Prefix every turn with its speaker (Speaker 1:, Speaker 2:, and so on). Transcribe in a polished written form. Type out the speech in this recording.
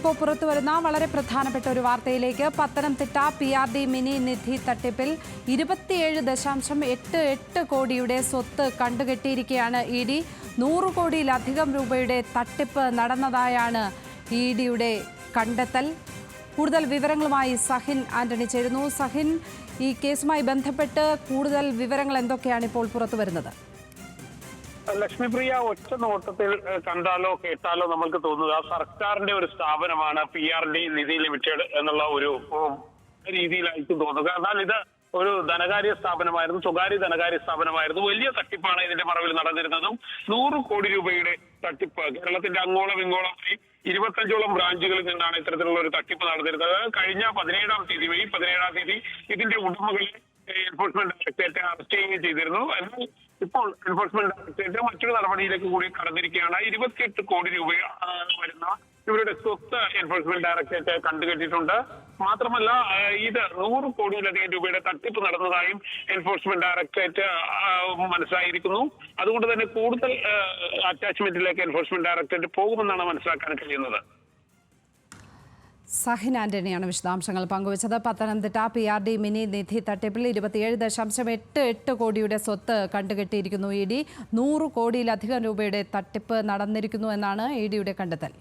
Speaker 1: ഇപ്പോൾ പുറത്തുവരുന്ന വളരെ പ്രധാനപ്പെട്ട ഒരു വാർത്തയിലേക്ക്. പത്തനംതിട്ട PRD മിനി നിധി തട്ടിപ്പിൽ 27.88 കോടിയുടെ സ്വത്ത് കണ്ടുകെട്ടിയിരിക്കുകയാണ് ED. 100 കോടിയിലധികം രൂപയുടെ തട്ടിപ്പ് നടന്നതായാണ് EDയുടെ കണ്ടെത്തൽ. കൂടുതൽ വിവരങ്ങളുമായി സഹിൻ ആന്റണി ചേരുന്നു. സഹിൻ, ഈ കേസുമായി ബന്ധപ്പെട്ട് കൂടുതൽ വിവരങ്ങൾ എന്തൊക്കെയാണ് ഇപ്പോൾ പുറത്തുവരുന്നത്?
Speaker 2: ലക്ഷ്മിപ്രിയ, ഒറ്റ നോട്ടത്തിൽ കണ്ടാലോ കേട്ടാലോ നമുക്ക് തോന്നുക സർക്കാരിന്റെ ഒരു സ്ഥാപനമാണ് PRD നിധി ലിമിറ്റഡ് എന്നുള്ള ഒരു രീതിയിലായിരിക്കും തോന്നുക. എന്നാൽ ഇത് ഒരു ധനകാര്യ സ്ഥാപനമായിരുന്നു, സ്വകാര്യ ധനകാര്യ സ്ഥാപനമായിരുന്നു. വലിയ തട്ടിപ്പാണ് ഇതിന്റെ മറവിൽ നടന്നിരുന്നതും. 100 കോടി രൂപയുടെ തട്ടിപ്പ് കേരളത്തിന്റെ അങ്ങോളം ഇങ്ങോളമായി 25ഓളം ബ്രാഞ്ചുകളിൽ നിന്നാണ് ഇത്തരത്തിലുള്ള ഒരു തട്ടിപ്പ് നടന്നിരുന്നത്. കഴിഞ്ഞ 17-ാം തീയതി മെയ് 17-ാം തീയതി ഇതിന്റെ ഉടമകളെ എൻഫോഴ്സ്മെന്റ് ഡയറക്ടറേറ്റ് അറസ്റ്റ് ചെയ്യുകയും ചെയ്തിരുന്നു. എന്നാൽ ഇപ്പോൾ എൻഫോഴ്സ്മെന്റ് ഡയറക്ടറേറ്റ് മറ്റൊരു നടപടിയിലേക്ക് കൂടി കടന്നിരിക്കുകയാണ്. 28 കോടി രൂപ വരുന്ന ഇവരുടെ സ്വത്ത് എൻഫോഴ്സ്മെന്റ് ഡയറക്ടറേറ്റ് കണ്ടുകെട്ടിയിട്ടുണ്ട്. മാത്രമല്ല, ഇത് 100 കോടിയിലധികം രൂപയുടെ തട്ടിപ്പ് നടന്നതായും എൻഫോഴ്സ്മെന്റ് ഡയറക്ടറേറ്റ് മനസ്സിലായിരിക്കുന്നു. അതുകൊണ്ട് തന്നെ കൂടുതൽ അറ്റാച്ച്മെന്റിലേക്ക് എൻഫോഴ്സ്മെന്റ് ഡയറക്ടറേറ്റ് പോകുമെന്നാണ് മനസ്സിലാക്കാൻ കഴിയുന്നത്.
Speaker 1: സഹിൻ ആന്റണിയാണ് വിശദാംശങ്ങൾ പങ്കുവച്ചത്. പത്തനംതിട്ട PRD മിനി നിധി തട്ടിപ്പിൽ 27.88 കോടിയുടെ സ്വത്ത് കണ്ടുകെട്ടിയിരിക്കുന്നു ED. 100 കോടിയിലധികം രൂപയുടെ തട്ടിപ്പ് നടന്നിരിക്കുന്നു എന്നാണ് EDയുടെ കണ്ടെത്തൽ.